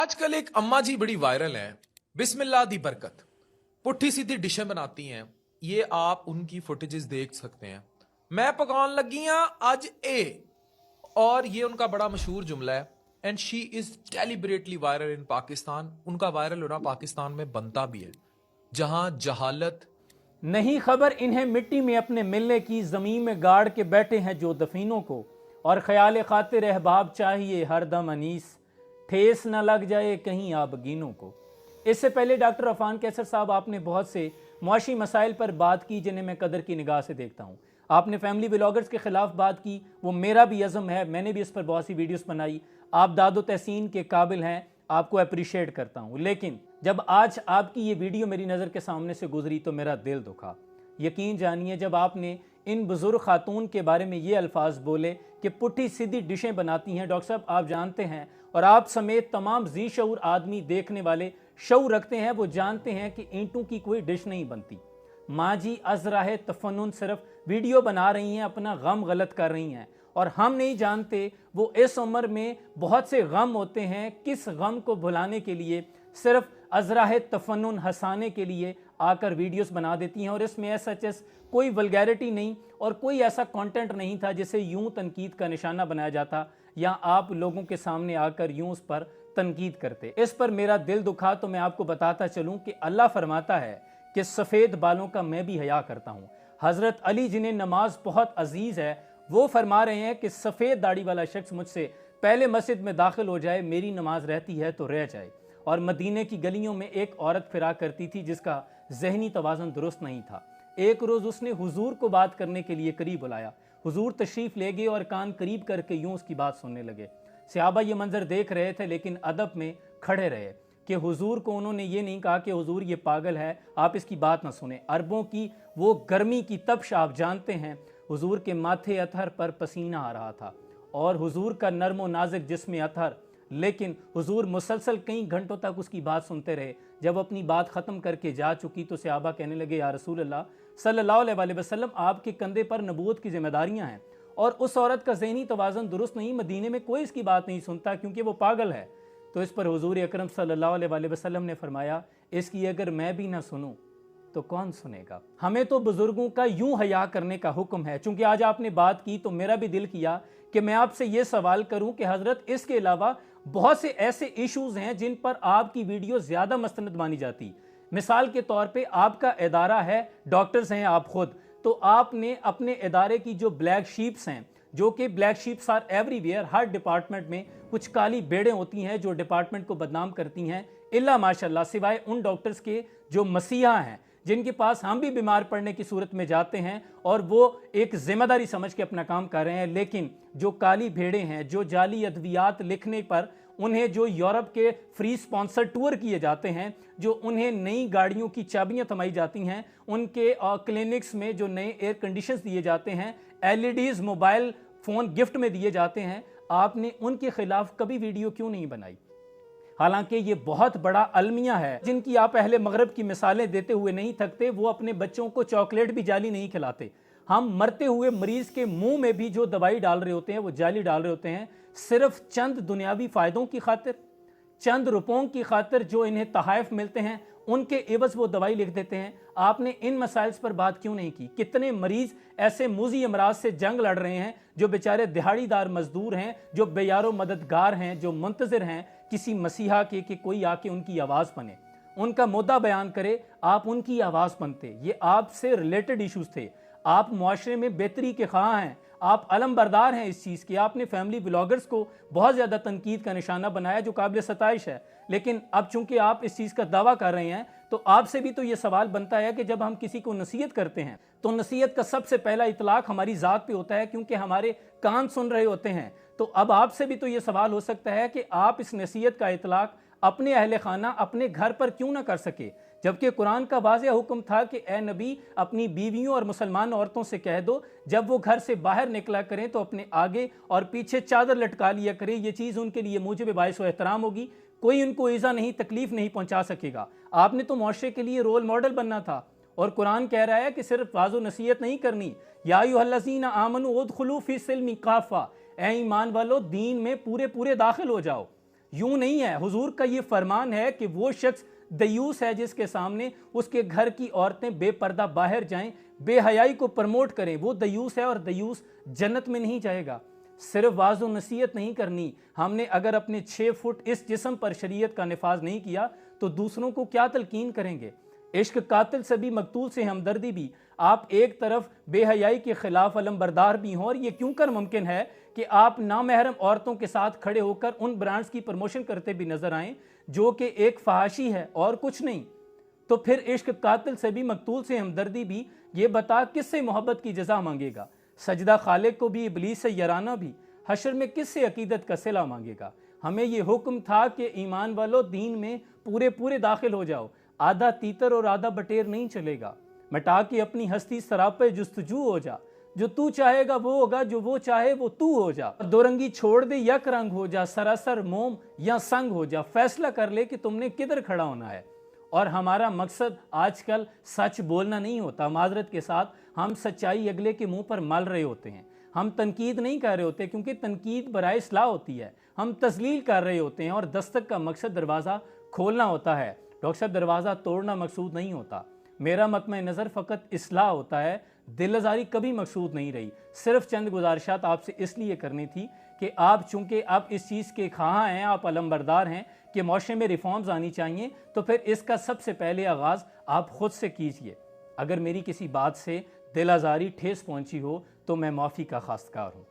आजकल एक अम्मा जी बड़ी वायरल हैं। बिस्मिल्लाह दी बरकत पुट्ठी सीधी डिशें बनाती हैं। ये आप उनकी फुटेजेस देख सकते हैं। मैं पकान लगी हाँ आज ए, और ये उनका बड़ा मशहूर जुमला है। And she is deliberately viral इन पाकिस्तान। उनका वायरल होना पाकिस्तान में बनता भी है, जहां जहालत नहीं खबर इन्हें मिट्टी में अपने मिलने की, ज़मीन में गाड़ के बैठे हैं जो दफीनों को। और ख्याल खातिर अहबाब चाहिए हरदम अनीस, ठेस न लग जाए कहीं आबगीनों को। इससे पहले डॉक्टर अफान कैसर साहब, आपने बहुत से मुआशी मसाइल पर बात की जिन्हें मैं कदर की निगाह से देखता हूँ। आपने फैमिली व्लॉगर्स के ख़िलाफ़ बात की, वो मेरा भी अज़म है, मैंने भी इस पर बहुत सी वीडियोस बनाई। आप दादो तहसीन के काबिल हैं, आपको अप्रिशिएट करता हूँ। लेकिन जब आज आपकी ये वीडियो मेरी नज़र के सामने से गुजरी तो मेरा दिल दुखा। यकीन जानिए, जब आपने इन बुज़ुर्ग खातून के बारे में ये अल्फाज बोले कि पुट्ठी सीधी डिशें बनाती हैं, डॉक्टर साहब आप जानते हैं और आप समेत तमाम जी शऊर आदमी, देखने वाले शऊर रखते हैं, वो जानते हैं कि ईंटों की कोई डिश नहीं बनती। माँ जी अज़राह तफन्नुन सिर्फ वीडियो बना रही हैं, अपना गम गलत कर रही हैं, और हम नहीं जानते वो इस उम्र में बहुत से गम होते हैं, किस गम को भुलाने के लिए सिर्फ अज़राह तफन्नुन हंसाने के लिए आकर वीडियोस बना देती हैं। और इसमें ऐसा कोई वल्गैरिटी नहीं और कोई ऐसा कंटेंट नहीं था जिसे यूं तनकीद का निशाना बनाया जाता या आप लोगों के सामने आकर यूं उस पर तनकीद करते। इस पर मेरा दिल दुखा। तो मैं आपको बताता चलूं कि अल्लाह फरमाता है कि सफ़ेद बालों का मैं भी हया करता हूँ। हज़रत अली जिन्हें नमाज बहुत अजीज़ है, वो फरमा रहे हैं कि सफ़ेद दाढ़ी वाला शख्स मुझसे पहले मस्जिद में दाखिल हो जाए, मेरी नमाज रहती है तो रह जाए। और मदीने की गलियों में एक औरत फिरा करती थी जिसका जहनी तवाज़ुन दुरुस्त नहीं था। एक रोज़ उसने हुजूर को बात करने के लिए करीब बुलाया। हुजूर तशरीफ़ ले गए और कान करीब करके यूं उसकी बात सुनने लगे। सहाबा ये मंजर देख रहे थे लेकिन अदब में खड़े रहे कि हुजूर को उन्होंने ये नहीं कहा कि हुजूर ये पागल है, आप इसकी बात ना सुने। अरबों की वो गर्मी की तपश आप जानते हैं। हुजूर के माथे अतहर पर पसीना आ रहा था और हुजूर का नर्म व नाजुक जिस्म अतहर, लेकिन हुजूर मुसलसल कई घंटों तक उसकी बात सुनते रहे। जब अपनी बात ख़त्म करके जा चुकी तो सहाबा कहने लगे, या रसूल अल्लाह सल्लल्लाहु अलैहि वसल्लम, आपके कंधे पर नबूवत की जिम्मेदारियां हैं और उस औरत का ज़हनी तवाज़ुन दुरुस्त नहीं, मदीने में कोई इसकी बात नहीं सुनता क्योंकि वो पागल है। तो इस पर हुजूर अकरम सल्लल्लाहु अलैहि वसल्लम ने फरमाया, इसकी अगर मैं भी ना सुनूं तो कौन सुनेगा। हमें तो बुजुर्गों का यूं हया करने का हुक्म है। चूंकि आज आपने बात की तो मेरा भी दिल किया कि मैं आपसे ये सवाल करूं कि हजरत, इसके अलावा बहुत से ऐसे इश्यूज हैं जिन पर आपकी वीडियो ज्यादा मस्तनद मानी जाती। मिसाल के तौर पे आपका इदारा है, डॉक्टर्स हैं आप खुद, तो आपने अपने इदारे की जो ब्लैक शीप्स हैं, जो कि ब्लैक शीप्स आर एवरीवेयर, हर डिपार्टमेंट में कुछ काली बेड़ें होती हैं जो डिपार्टमेंट को बदनाम करती हैं, इल्ला माशाल्लाह, सिवाय उन डॉक्टर्स के जो मसीहा हैं, जिनके पास हम भी बीमार पड़ने की सूरत में जाते हैं और वो एक जिम्मेदारी समझ के अपना काम कर रहे हैं। लेकिन जो काली भेड़ें हैं, जो जाली अद्वियात लिखने पर उन्हें जो यूरोप के फ्री स्पॉन्सर टूर किए जाते हैं, जो उन्हें नई गाड़ियों की चाबियां थमाई जाती हैं, उनके क्लिनिक्स में जो नए एयर कंडीशंस दिए जाते हैं, एलईडीज मोबाइल फ़ोन गिफ्ट में दिए जाते हैं, आपने उनके खिलाफ कभी वीडियो क्यों नहीं बनाई? हालांकि ये बहुत बड़ा अलमिया है जिनकी आप अहले मगरब की मिसालें देते हुए नहीं थकते। वो अपने बच्चों को चॉकलेट भी जाली नहीं खिलाते। हम मरते हुए मरीज के मुंह में भी जो दवाई डाल रहे होते हैं वो जाली डाल रहे होते हैं, सिर्फ चंद दुनियावी फायदों की खातिर, चंद रुपयों की खातिर जो इन्हें तहाइफ मिलते हैं, उनके एवज वो दवाई लिख देते हैं। आपने इन मसाइल्स पर बात क्यों नहीं की? कितने मरीज ऐसे मूजी अमराज से जंग लड़ रहे हैं जो बेचारे दिहाड़ीदार मजदूर हैं, जो बेयारो मददगार हैं, जो मुंतजिर हैं किसी मसीहा के कि कोई आके उनकी आवाज़ बने, उनका मुद्दा बयान करे, आप उनकी आवाज़ बनते। ये आपसे रिलेटेड इश्यूज थे। आप मुआशरे में बेहतरी के ख्वाह हैं, आप अलम बरदार हैं इस चीज़ की। आपने फैमिली ब्लॉगर्स को बहुत ज़्यादा तनकीद का निशाना बनाया जो काबिल सताइश है। लेकिन अब चूंकि आप इस चीज़ का दावा कर रहे हैं तो आपसे भी तो ये सवाल बनता है कि जब हम किसी को नसीहत करते हैं तो नसीहत का सबसे पहला इतलाक हमारी ज़ात पे होता है, क्योंकि हमारे कान सुन रहे होते हैं। तो अब आपसे भी तो ये सवाल हो सकता है कि आप इस नसीहत का इतलाक अपने अहले खाना, अपने घर पर क्यों ना कर सके, जबकि कुरान का वाज़ेह हुक्म था कि ए नबी, अपनी बीवियों और मुसलमान औरतों से कह दो जब वो घर से बाहर निकला करें तो अपने आगे और पीछे चादर लटका लिया करें। ये चीज़ उनके लिए मूजिब बाइस व एहतराम होगी, कोई उनको ईज़ा नहीं, तकलीफ नहीं पहुंचा सकेगा। आपने तो मुआशरे के लिए रोल मॉडल बनना था और कुरान कह रहा है कि सिर्फ वाज़ो नसीहत नहीं करनी। या अय्युहल्लज़ीना आमनू उदखुलू फ़ी सिल्मी काफ़ा, ए ईमान वालो, दीन में पूरे पूरे दाखिल हो जाओ। یوں نہیں ہے، حضور کا یہ فرمان ہے کہ وہ شخص دیوس ہے جس کے سامنے اس کے گھر کی عورتیں بے پردہ باہر جائیں، بے حیائی کو پرموٹ کریں، وہ دیوس ہے، اور دیوس جنت میں نہیں جائے گا۔ صرف واعظ و نصیحت نہیں کرنی، ہم نے اگر اپنے 6 فٹ اس جسم پر شریعت کا نفاذ نہیں کیا تو دوسروں کو کیا تلقین کریں گے؟ عشق قاتل سے بھی مقتول سے ہمدردی بھی، آپ ایک طرف بے حیائی کے خلاف علمبردار بھی ہوں، اور یہ کیوں کر ممکن ہے کہ آپ نامحرم عورتوں کے ساتھ کھڑے ہو کر ان برانڈز کی پروموشن کرتے بھی نظر آئیں جو کہ ایک فحاشی ہے اور کچھ نہیں؟ تو پھر عشق قاتل سے بھی مقتول سے ہمدردی بھی، یہ بتا کس سے محبت کی جزا مانگے گا؟ سجدہ خالق کو بھی، ابلیس سے یارانہ بھی، حشر میں کس سے عقیدت کا صلہ مانگے گا؟ ہمیں یہ حکم تھا کہ ایمان والو دین میں پورے داخل ہو جاؤ، آدھا تیتر اور آدھا بٹیر نہیں چلے گا، مٹا کے اپنی ہستی سراپے جستجو ہو جا، جو تو چاہے گا وہ ہوگا، جو وہ چاہے وہ تو ہو جا، دو رنگی چھوڑ دے یک رنگ ہو جا، سراسر موم یا سنگ ہو جا، فیصلہ کر لے کہ تم نے کدھر کھڑا ہونا ہے۔ اور ہمارا مقصد آج کل سچ بولنا نہیں ہوتا، معذرت کے ساتھ ہم سچائی اگلے کے منہ پر مل رہے ہوتے ہیں، ہم تنقید نہیں کر رہے ہوتے کیونکہ تنقید برائے اصلاح ہوتی ہے، ہم تذلیل کر رہے ہوتے ہیں، اور دستک کا مقصد دروازہ کھولنا ہوتا ہے، ڈاکٹر صاحب دروازہ توڑنا مقصود نہیں ہوتا۔ میرا مطمع نظر فقط اصلاح ہوتا ہے، دل آزاری کبھی مقصود نہیں رہی۔ صرف چند گزارشات آپ سے اس لیے کرنی تھی کہ آپ چونکہ آپ اس چیز کے خواہاں ہیں، آپ علمبردار ہیں کہ معاشرے میں ریفارمز آنی چاہیے، تو پھر اس کا سب سے پہلے آغاز آپ خود سے کیجئے۔ اگر میری کسی بات سے دل آزاری ٹھیس پہنچی ہو تو میں معافی کا خواستگار ہوں۔